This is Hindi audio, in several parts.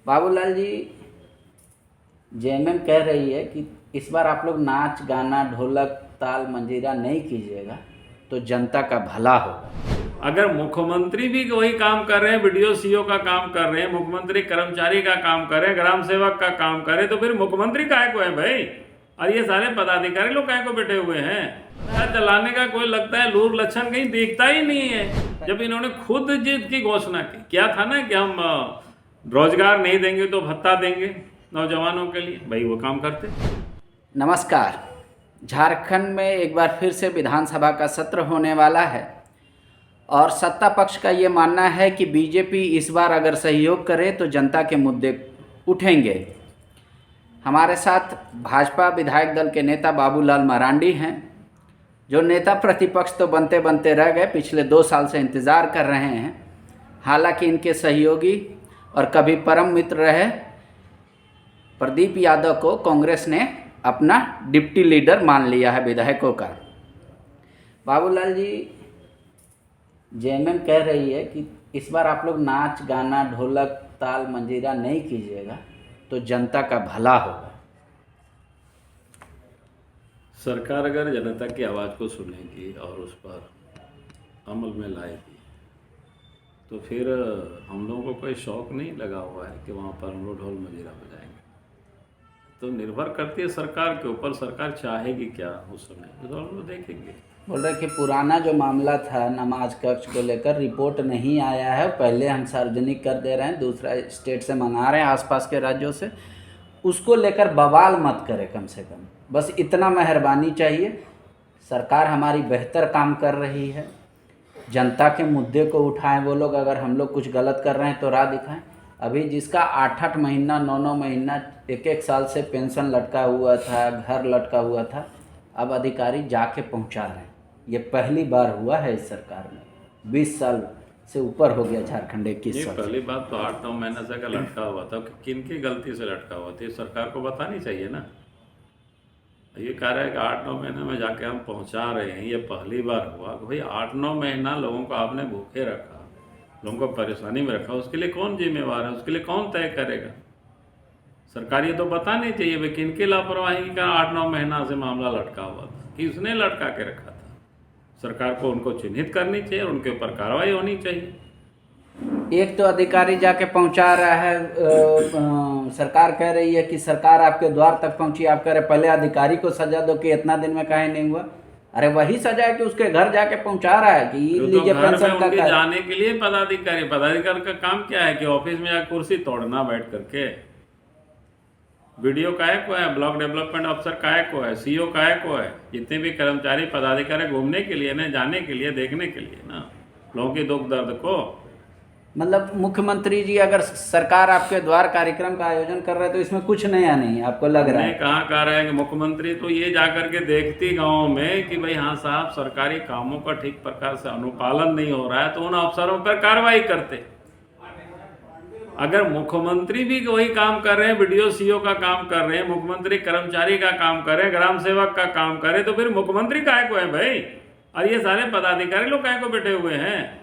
बाबूलाल जी, जेएमएम कह रही है कि इस बार आप लोग नाच गाना ढोलक ताल मंजीरा नहीं कीजिएगा तो जनता का भला होगा। अगर मुख्यमंत्री भी वही काम कर रहे हैं, वीडियो सीओ का काम कर रहे हैं, मुख्यमंत्री कर्मचारी का काम कर रहे हैं, ग्राम सेवक का काम कर रहे हैं, तो फिर मुख्यमंत्री काहे को है भाई? और ये सारे पदाधिकारी लोग काहे को बैठे हुए हैं? चलाने का कोई लगता है लूर लक्षण कहीं दिखता ही नहीं है। जब इन्होंने खुद जीत की घोषणा की, क्या था ना कि हम रोजगार नहीं देंगे तो भत्ता देंगे नौजवानों के लिए, भाई वो काम करते। नमस्कार। झारखंड में एक बार फिर से विधानसभा का सत्र होने वाला है और सत्ता पक्ष का ये मानना है कि बीजेपी इस बार अगर सहयोग करे तो जनता के मुद्दे उठेंगे। हमारे साथ भाजपा विधायक दल के नेता बाबूलाल मरांडी हैं, जो नेता प्रतिपक्ष तो बनते बनते रह गए, पिछले 2 साल से इंतज़ार कर रहे हैं। हालांकि इनके सहयोगी और कभी परम मित्र रहे प्रदीप यादव को कांग्रेस ने अपना डिप्टी लीडर मान लिया है विधायकों का। बाबूलाल जी, जेएमएम कह रही है कि इस बार आप लोग नाच गाना ढोलक ताल मंजीरा नहीं कीजिएगा तो जनता का भला होगा। सरकार अगर जनता की आवाज़ को सुनेगी और उस पर अमल में लाएगी तो फिर हम लोगों को कोई शौक़ नहीं लगा हुआ है कि वहाँ पर हम लोग ढोल मंजीरा बजाएंगे। तो निर्भर करती है सरकार के ऊपर, सरकार चाहेगी क्या उस समय, तो हम लोग देखेंगे। बोल रहे कि पुराना जो मामला था नमाज कक्ष को लेकर, रिपोर्ट नहीं आया है, पहले हम सार्वजनिक कर दे रहे हैं, दूसरा स्टेट से मंगा रहे हैं आसपास के राज्यों से, उसको लेकर बवाल मत करें। कम से कम बस इतना मेहरबानी चाहिए। सरकार हमारी बेहतर काम कर रही है, जनता के मुद्दे को उठाएं वो लोग। अगर हम लोग कुछ गलत कर रहे हैं तो राह दिखाएं। अभी जिसका 8-8 महीना 9-9 महीना 1-1 साल से पेंशन लटका हुआ था, घर लटका हुआ था, अब अधिकारी जाके पहुंचा रहे हैं। ये पहली बार हुआ है इस सरकार में। 20 साल से ऊपर हो गया झारखंड 21 साल। पहली बात तो 8-9 महीने से का लटका हुआ था, किन की गलती से लटका हुआ था सरकार को बतानी चाहिए ना। ये कह रहा है कि 8-9 महीने में जाके हम पहुंचा रहे हैं, ये पहली बार हुआ कि भाई 8-9 महीना लोगों को आपने भूखे रखा, लोगों को परेशानी में रखा, उसके लिए कौन जिम्मेवार है? उसके लिए कौन तय करेगा? सरकार ये तो बतानी चाहिए भाई किनकी लापरवाही का 8-9 महीना से मामला लटका हुआ था, किसने लटका के रखा था। सरकार को उनको चिन्हित करनी चाहिए, उनके ऊपर कार्रवाई होनी चाहिए। एक तो अधिकारी जाके पहुंचा रहा है, सरकार कह रही है कि सरकार आपके द्वार तक पहुंची, आप कह रहे पहले अधिकारी को सजा दो कि इतना दिन में काहे नहीं हुआ। अरे वही सजा है कि उसके घर जाके पहुंचा रहा है कि लीजिए पेंशन का। जाने के लिए पदाधिकारी का काम क्या है कि ऑफिस में जाकर कुर्सी तोड़ना बैठ करके। वीडियो काहे को है, ब्लॉक डेवलपमेंट अफसर काहे को है, सीओ काहे को है, जितने भी कर्मचारी पदाधिकारी घूमने के लिए ना, जाने के लिए, देखने के लिए ना, लोगों के दुख दर्द को। मतलब मुख्यमंत्री जी अगर सरकार आपके द्वार कार्यक्रम का आयोजन कर रहे हैं तो इसमें कुछ नया नहीं है, आपको लग रहा है? कहाँ कह रहे हैं कि मुख्यमंत्री तो ये जाकर के देखती गाँव में कि भाई हाँ साहब सरकारी कामों का ठीक प्रकार से अनुपालन नहीं हो रहा है, तो उन अफसरों पर कार्रवाई करते। अगर मुख्यमंत्री भी वही काम कर रहे हैं, वीडियो सीओ का काम कर रहे हैं, मुख्यमंत्री कर्मचारी का काम कर रहे हैं, ग्राम सेवक का काम कर रहे हैं, तो फिर मुख्यमंत्री काहे को है भाई? और ये सारे पदाधिकारी लोग काहे को बैठे हुए हैं?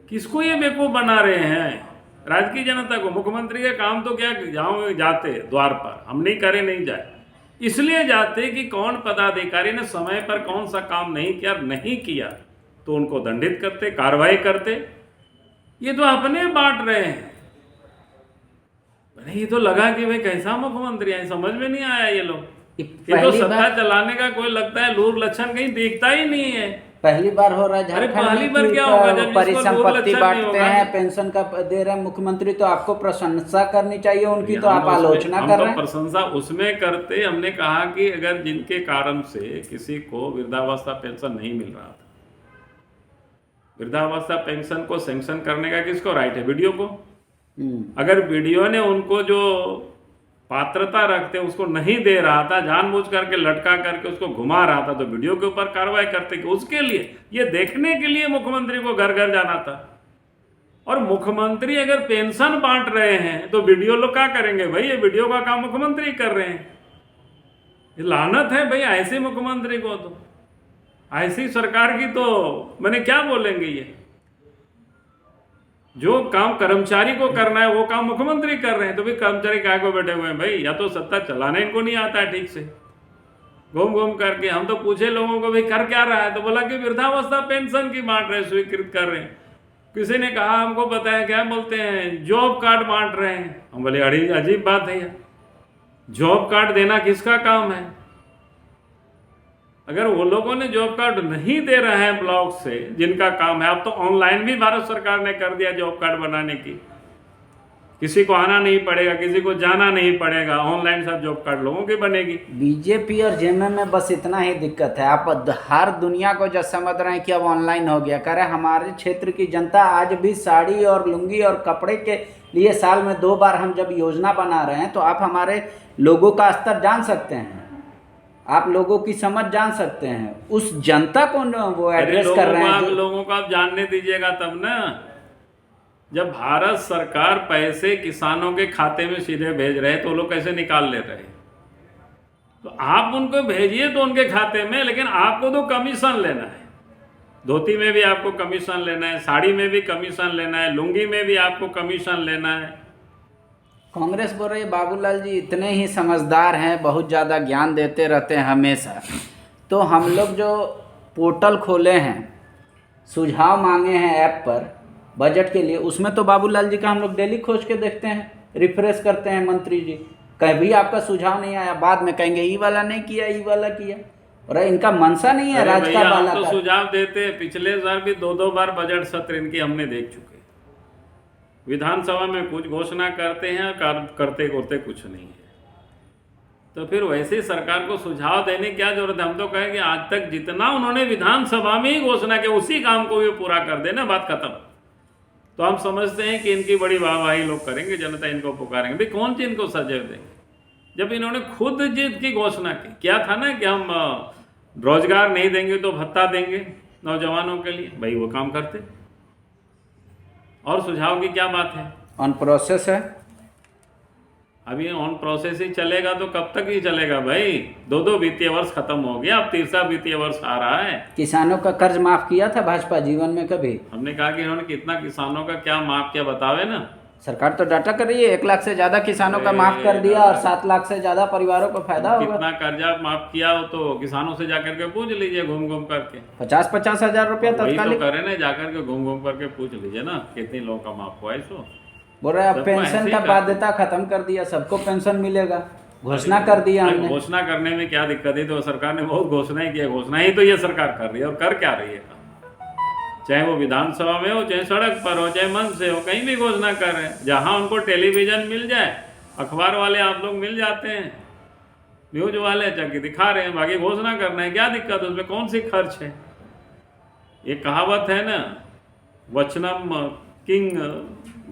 किसको ये बेवकूफ बना रहे हैं? राज्य की जनता को। मुख्यमंत्री का काम तो क्या जाते द्वार पर, हम नहीं करे नहीं जाए, इसलिए जाते कि कौन पदाधिकारी ने समय पर कौन सा काम नहीं किया तो उनको दंडित करते, कार्रवाई करते। ये तो अपने बांट रहे हैं। ये तो लगा कि भाई कैसा मुख्यमंत्री है, समझ में नहीं आया ये लोग। ये तो सत्ता चलाने का कोई लगता है लूर लक्षण कहीं दिखता ही नहीं है। पहली बार हो रहा है झारखंड में। पहली बार क्या होगा जब परिसंपत्ति बांटते हैं, पेंशन का दे रहे हैं मुख्यमंत्री, तो आपको प्रशंसा करनी चाहिए उनकी, तो आप आलोचना कर रहे हैं। प्रशंसा उसमें करते, हमने कहा कि अगर जिनके कारण से किसी को वृद्धावस्था पेंशन नहीं मिल रहा था, वृद्धावस्था पेंशन को सैंक्शन करने का किसको राइट है? वीडियो को। अगर वीडियो ने उनको जो पात्रता रखते उसको नहीं दे रहा था, जानबूझ करके लटका करके उसको घुमा रहा था, तो वीडियो के ऊपर कार्रवाई करते कि उसके लिए, ये देखने के लिए मुख्यमंत्री को घर घर जाना था। और मुख्यमंत्री अगर पेंशन बांट रहे हैं तो वीडियो लोग क्या करेंगे भाई? ये वीडियो का काम मुख्यमंत्री कर रहे हैं। ये लानत है भाई ऐसे मुख्यमंत्री को, तो ऐसी सरकार की तो मैंने क्या बोलेंगे। ये जो काम कर्मचारी को करना है वो काम मुख्यमंत्री कर रहे हैं, तो भी कर्मचारी काय को बैठे हुए हैं भाई? या तो सत्ता चलाना इनको नहीं आता है ठीक से, घूम घूम करके। हम तो पूछे लोगों को भाई कर क्या रहा है, तो बोला कि वृद्धावस्था पेंशन की बांट रहे, स्वीकृत कर रहे हैं। किसी ने कहा हमको पता है क्या बोलते हैं, जॉब कार्ड बांट रहे हैं। हम बोले अड़ी अजीब बात है यार, जॉब कार्ड देना किसका काम है? अगर वो लोगों ने जॉब कार्ड नहीं दे रहे हैं ब्लॉक से, जिनका काम है, अब तो ऑनलाइन भी भारत सरकार ने कर दिया जॉब कार्ड बनाने की, किसी को आना नहीं पड़ेगा, किसी को जाना नहीं पड़ेगा, ऑनलाइन सब जॉब कार्ड लोगों की बनेगी। बीजेपी और जेएमएम में बस इतना ही दिक्कत है, आप हर दुनिया को जब समझ रहे हैं कि अब ऑनलाइन हो गया। कह रहे हमारे क्षेत्र की जनता आज भी साड़ी और लुंगी और कपड़े के लिए साल में 2 बार हम जब योजना बना रहे हैं, तो आप हमारे लोगों का स्तर जान सकते हैं, आप लोगों की समझ जान सकते हैं, उस जनता को वो एड्रेस कर रहे हैं। लोगों को आप जानने दीजिएगा तब ना, जब भारत सरकार पैसे किसानों के खाते में सीधे भेज रहे हैं तो वो लोग कैसे निकाल ले रहे हैं? तो आप उनको भेजिए तो उनके खाते में, लेकिन आपको तो कमीशन लेना है। धोती में भी आपको कमीशन लेना है, साड़ी में भी कमीशन लेना है, लुंगी में भी आपको कमीशन लेना है। कांग्रेस बोल रही है बाबूलाल जी इतने ही समझदार हैं, बहुत ज़्यादा ज्ञान देते रहते हैं हमेशा। तो हम लोग जो पोर्टल खोले हैं, सुझाव मांगे हैं ऐप पर बजट के लिए, उसमें तो बाबूलाल जी का हम लोग डेली खोज के देखते हैं, रिफ्रेश करते हैं मंत्री जी। कभी आपका सुझाव नहीं आया, बाद में कहेंगे ई वाला नहीं किया, ई वाला किया। और इनका मनसा नहीं है राज का बाला तो सुझाव देते हैं। पिछले साल भी 2-2 बार बजट सत्र इनकी हमने देख चुके। विधानसभा में कुछ घोषणा करते हैं और करते करते कुछ नहीं है। तो फिर वैसे सरकार को सुझाव देने की क्या जरूरत है? हम तो कहें कि आज तक जितना उन्होंने विधानसभा में ही घोषणा किया उसी काम को भी पूरा कर देना, बात खत्म। तो हम समझते हैं कि इनकी बड़ी वाहवाही लोग करेंगे, जनता इनको पुकारेंगे। भाई कौन सी इनको सजग देंगे जब इन्होंने खुद जीत की घोषणा की? क्या था ना कि हम रोजगार नहीं देंगे तो भत्ता देंगे नौजवानों के लिए, भाई वो काम करते। और सुझाव की क्या बात है? ऑन प्रोसेस है, अभी ऑन प्रोसेस ही चलेगा तो कब तक ही चलेगा भाई? 2 वित्तीय वर्ष खत्म हो गया, अब तीसरा वित्तीय वर्ष आ रहा है। किसानों का कर्ज माफ किया था भाजपा जीवन में कभी? हमने कहा कि इन्होंने कितना किसानों का क्या माफ किया बतावे ना। सरकार तो डाटा कर रही है, 1 लाख से ज्यादा किसानों का माफ कर दिया और 7 लाख से ज्यादा परिवारों को फायदा होगा। कितना कर्जा माफ किया हो तो किसानों से जाकर के पूछ लीजिए, घूम घूम करके। 50-50 हजार रुपया तत्कालिक तो करे ना, जाकर के घूम घूम करके पूछ लीजिए ना कितने लोगों का माफ हुआ। इसको बोल रहे अब पेंशन का बाध्यता खत्म कर दिया, सबको पेंशन मिलेगा, घोषणा कर दिया हमने। घोषणा करने में क्या दिक्कत है? तो सरकार ने बहुत घोषणाएं की है, घोषणा ही तो ये सरकार कर रही है। और कर क्या रही है? चाहे वो विधानसभा में हो, चाहे सड़क पर हो, चाहे मंच से हो, कहीं भी घोषणा कर रहे हैं। जहां उनको टेलीविजन मिल जाए, अखबार वाले आप लोग मिल जाते हैं, न्यूज वाले चल दिखा रहे हैं, बाकी घोषणा करना है, क्या दिक्कत है उसमें? कौन सी खर्च है? ये कहावत है ना, वचनम किंग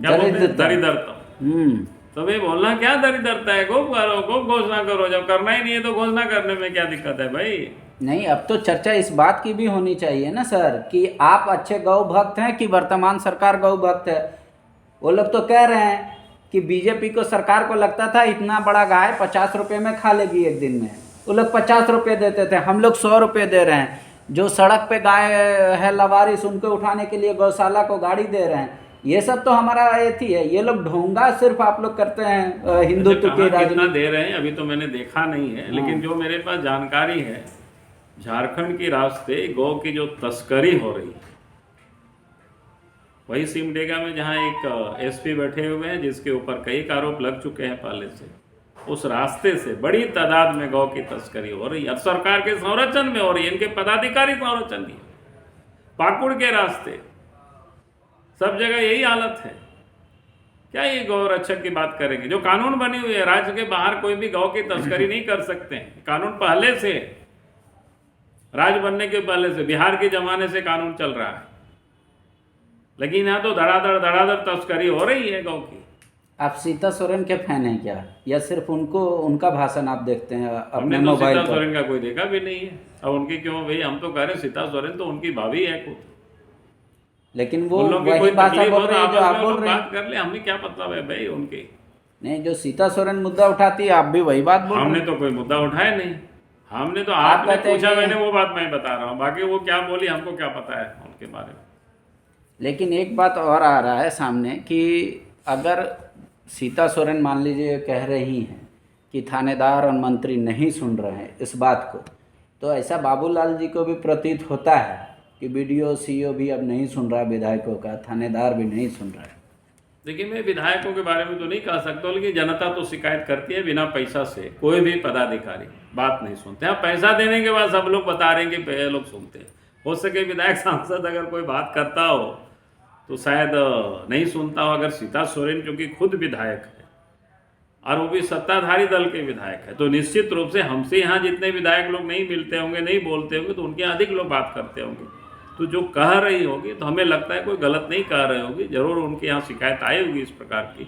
क्या बोलते हैं, दरिद्रता। तो भाई बोलना क्या दरिद्रता है? खूब करो, खूब घोषणा करो। जब करना ही नहीं है तो घोषणा करने में क्या दिक्कत है भाई? नहीं, अब तो चर्चा इस बात की भी होनी चाहिए ना सर कि आप अच्छे गौ भक्त हैं कि वर्तमान सरकार गौ भक्त है। वो लोग तो कह रहे हैं कि बीजेपी को, सरकार को लगता था इतना बड़ा गाय 50 रुपये में खा लेगी एक दिन में। वो लोग 50 रुपये देते थे, हम लोग 100 रुपये दे रहे हैं। जो सड़क पे गाय है लवारिस, उनको उठाने के लिए गौशाला को गाड़ी दे रहे हैं। ये सब तो हमारा एथी है। ये लोग ढोंगा सिर्फ आप लोग करते हैं हिंदुत्व के राजनीति दे रहे हैं। अभी तो मैंने देखा नहीं है, लेकिन जो मेरे पास जानकारी है, झारखंड के रास्ते गौ की जो तस्करी हो रही है, वही सिमडेगा में जहां एक एसपी बैठे हुए हैं जिसके ऊपर कई आरोप लग चुके हैं पहले से, उस रास्ते से बड़ी तादाद में गौ की तस्करी हो रही है। और सरकार के संरक्षण में हो रही है, इनके पदाधिकारी संरक्षण नहीं है। पाकुड़ के रास्ते सब जगह यही हालत है। क्या ये गौ रक्षक की बात करेंगे? जो कानून बनी हुई है, राज्य के बाहर कोई भी गौ की तस्करी नहीं कर सकते हैं। कानून पहले से, राज्य बनने के पहले से, बिहार के जमाने से कानून चल रहा है, लेकिन यहाँ तो धड़ाधड़ तस्करी हो रही है गौ की। आप सीता सोरेन के फैन हैं क्या, या सिर्फ उनका भाषण आप देखते हैं अपने तो मोबाइल पर? सीता सोरेन का कोई देखा भी नहीं है। अब उनकी क्यों भाई? हम तो कह रहे हैं सीता सोरेन तो उनकी भाभी है खुद, लेकिन वो वही भाषा बोल रहे हैं जो आप बोल रहे हैं। बात कर ले, हमें क्या मतलब है भाई उनकी? नहीं, जो सीता सोरेन मुद्दा उठाती है आप भी वही बात बोल रहे हैं। हमने तो कोई मुद्दा उठाया नहीं, हमने तो आपने पूछा, मैंने वो बात मैं बता रहा हूँ। बाकी वो क्या बोली हमको क्या पता है उनके बारे में। लेकिन एक बात और आ रहा है सामने कि अगर सीता सोरेन मान लीजिए कह रही हैं कि थानेदार और मंत्री नहीं सुन रहे हैं इस बात को, तो ऐसा बाबूलाल जी को भी प्रतीत होता है कि बीडीओ सीईओ भी अब नहीं सुन रहा विधायकों का, थानेदार भी नहीं सुन रहा है। देखिए, मैं विधायकों के बारे में तो नहीं कह सकता, लेकिन जनता तो शिकायत करती है बिना पैसा से। कोई भी पदाधिकारी बात नहीं सुनते हैं। पैसा देने के बाद सब लोग बता रहे हैं कि पहले लोग सुनते हैं। हो सके विधायक सांसद अगर कोई बात करता हो तो शायद नहीं सुनता हो। अगर सीता सोरेन क्योंकि खुद विधायक है और वो भी सत्ताधारी दल के विधायक है, तो निश्चित रूप से हमसे यहाँ जितने विधायक लोग नहीं मिलते होंगे, नहीं बोलते होंगे, तो उनके यहाँ अधिक लोग बात करते होंगे। तो जो कह रही होगी तो हमें लगता है कोई गलत नहीं कह रही होगी, जरूर उनके यहाँ शिकायत आई होगी इस प्रकार की,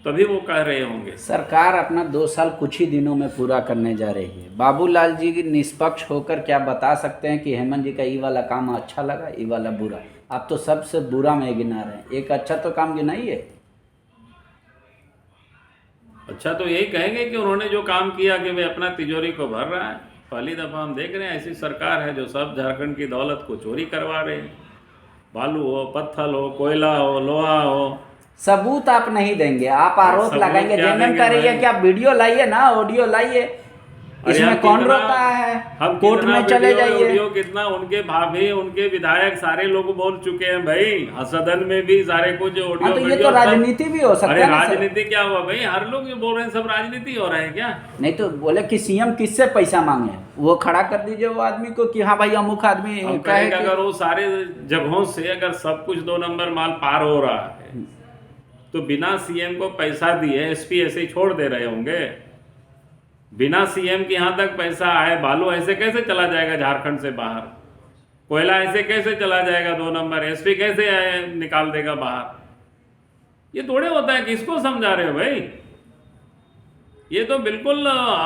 तभी वो कह रहे होंगे। सरकार अपना 2 साल कुछ ही दिनों में पूरा करने जा रही है। बाबूलाल जी की निष्पक्ष होकर क्या बता सकते हैं कि हेमंत जी का ये वाला काम अच्छा लगा, ये वाला बुरा? आप तो सबसे बुरा में गिना रहे हैं, एक अच्छा तो काम गिनाइए। अच्छा तो यही कहेंगे कि उन्होंने जो काम किया कि वे अपना तिजोरी को भर रहा है। पहली दफ़ा हम देख रहे हैं ऐसी सरकार है जो सब झारखंड की दौलत को चोरी करवा रहे हैं। बालू हो, पत्थर हो, कोयला हो, लोहा हो। सबूत आप नहीं देंगे, आप आरोप सबूत लगाएंगे। क्या जेएमएम देंगे कह रही है भाई? कि आप वीडियो लाइए ना, ऑडियो लाइए, इसमें कौन रोकता है, कोर्ट में चले जाइए। कितना उनके भाभी, उनके विधायक सारे लोग बोल चुके हैं भाई, सदन में भी सारे कुछ ऑडियो। हाँ, तो ये तो राजनीति भी हो सकता अरे है ना सर? राजनीति क्या हुआ भाई? हर लोग जो बोल रहे हैं सब राजनीति हो रहा है क्या? नहीं तो बोले कि सीएम किससे पैसा मांगे, वो खड़ा कर दीजिए वो आदमी को कि हाँ भाई अमुक आदमी हम कहे कहेंगे कि अगर वो सारे जगहों से अगर सब कुछ 2 नंबर माल पार हो रहा है तो बिना सीएम को पैसा दिए एसपी ऐसे ही छोड़ दे रहे होंगे? बिना सीएम के यहाँ तक पैसा आए, बालू ऐसे कैसे चला जाएगा झारखंड से बाहर? कोयला ऐसे कैसे चला जाएगा 2 नंबर? एसपी कैसे निकाल देगा बाहर? ये थोड़े होता है, किसको समझा रहे हो भाई? ये तो बिल्कुल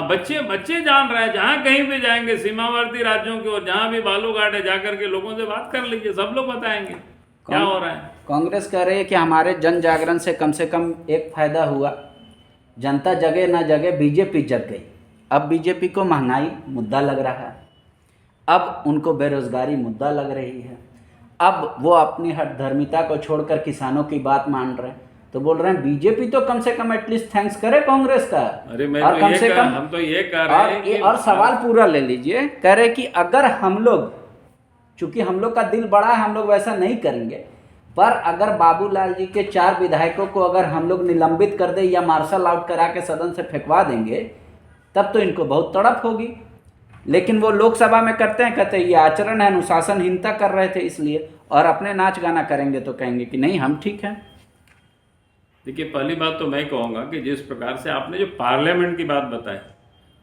बच्चे जान रहे हैं। जहाँ कहीं भी जाएंगे सीमावर्ती राज्यों की ओर, जहाँ भी बालू घाट है, जाकर के लोगों से बात कर लीजिए, सब लोग बताएंगे क्या हो रहा है। कांग्रेस कह रही है कि हमारे जन जागरण से कम एक फायदा हुआ, जनता जगे ना जगे बीजेपी जग गई। अब बीजेपी को महंगाई मुद्दा लग रहा है, अब उनको बेरोजगारी मुद्दा लग रही है, अब वो अपनी हठधर्मिता को छोड़कर किसानों की बात मान रहे हैं। तो बोल रहे हैं बीजेपी तो कम से कम एटलीस्ट थैंक्स करे कांग्रेस का। अरे मैं और तो कम ये से कह, कम हम तो ये कह रहे हैं कि और सवाल पूरा ले लीजिए। कह रहे कि अगर हम लोग, चूंकि हम लोग का दिल बड़ा है, हम लोग वैसा नहीं करेंगे, पर अगर बाबूलाल जी के 4 विधायकों को अगर हम लोग निलंबित कर दे या मार्शल आउट करा के सदन से फेंकवा देंगे, तब तो इनको बहुत तड़प होगी। लेकिन वो लोकसभा में करते हैं, कहते हैं ये आचरण है, अनुशासनहीनता कर रहे थे इसलिए, और अपने नाच गाना करेंगे तो कहेंगे कि नहीं हम ठीक हैं। देखिए, पहली बात तो मैं कहूँगा कि जिस प्रकार से आपने जो पार्लियामेंट की बात बताई,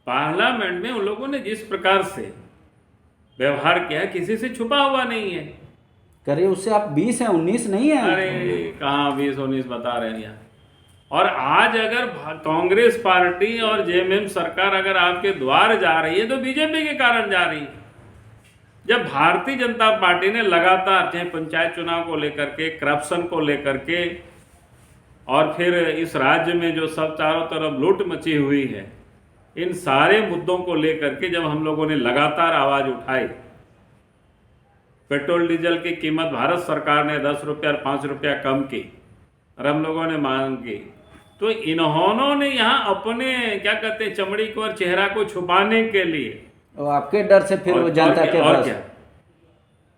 पार्लियामेंट में उन लोगों ने जिस प्रकार से व्यवहार किया, किसी से छुपा हुआ नहीं है। करिए उससे आप 20 हैं, 19 नहीं है। अरे कहाँ 20-19 बता रहे हैं यहाँ। और आज अगर कांग्रेस पार्टी और जेएमएम सरकार अगर आपके द्वार जा रही है तो बीजेपी के कारण जा रही है। जब भारतीय जनता पार्टी ने लगातार, चाहे पंचायत चुनाव को लेकर के, करप्शन को लेकर के, और फिर इस राज्य में जो सब चारों तरफ लूट मची हुई है, इन सारे मुद्दों को लेकर के जब हम लोगों ने लगातार आवाज उठाई, पेट्रोल डीजल की कीमत भारत सरकार ने 10 रुपया और 5 रुपया कम की और हम लोगों ने मांग की, तो इन्होंने यहाँ अपने क्या कहते हैं चमड़ी को और चेहरा को छुपाने के लिए, वो आपके डर से फिर वो जनता के और पास, क्या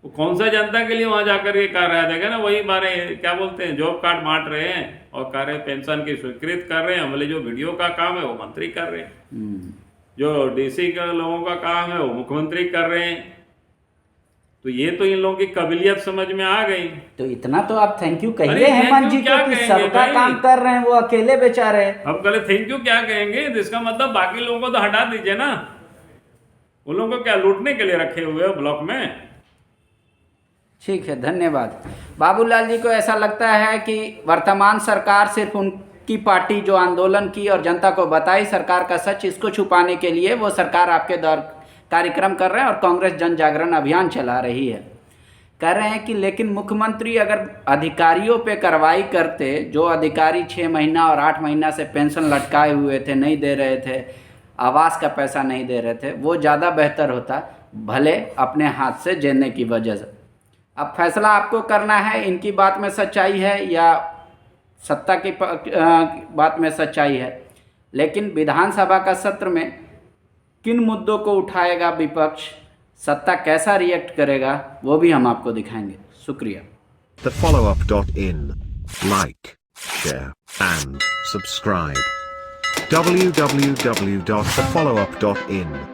वो कौन सा जनता के लिए वहां जाकर के कर रहा है? ना वही बारे क्या बोलते हैं, जॉब कार्ड बांट रहे हैं और कह रहे हैं पेंशन की स्वीकृत कर रहे हैं। हमले जो वीडियो का काम है वो मंत्री कर रहे हैं, जो डीसी के लोगों का काम है वो मुख्यमंत्री कर रहे हैं। तो ये तो इन लोगों की काबिलियत समझ में आ गई। तो इतना तो आप थैंक यू कहिए हेमंत जी को कि सबका काम कर रहे हैं, वो अकेले बेचारे। अब कल थैंक यू क्या कहेंगे? इसका मतलब बाकी लोगों को तो हटा दीजिए ना। उन लोगों को क्या लूटने के लिए रखे हुए हो ब्लॉक में? ठीक है, धन्यवाद। बाबूलाल जी को ऐसा लगता है कि वर्तमान सरकार सिर्फ उनकी पार्टी जो आंदोलन की और जनता को बताई सरकार का सच, इसको छुपाने के लिए वो सरकार आपके दौर कार्यक्रम कर रहे हैं और कांग्रेस जन जागरण अभियान चला रही है। कह रहे हैं कि लेकिन मुख्यमंत्री अगर अधिकारियों पे कार्रवाई करते, जो अधिकारी 6 महीना और 8 महीना से पेंशन लटकाए हुए थे, नहीं दे रहे थे, आवास का पैसा नहीं दे रहे थे, वो ज़्यादा बेहतर होता, भले अपने हाथ से जेलने की वजह से। अब फैसला आपको करना है, इनकी बात में सच्चाई है या सत्ता की बात में सच्चाई है। लेकिन विधानसभा का सत्र में किन मुद्दों को उठाएगा विपक्ष, सत्ता कैसा रिएक्ट करेगा, वो भी हम आपको दिखाएंगे। शुक्रिया। TheFollowUp.in. Like, share, and subscribe. www.thefollowup.in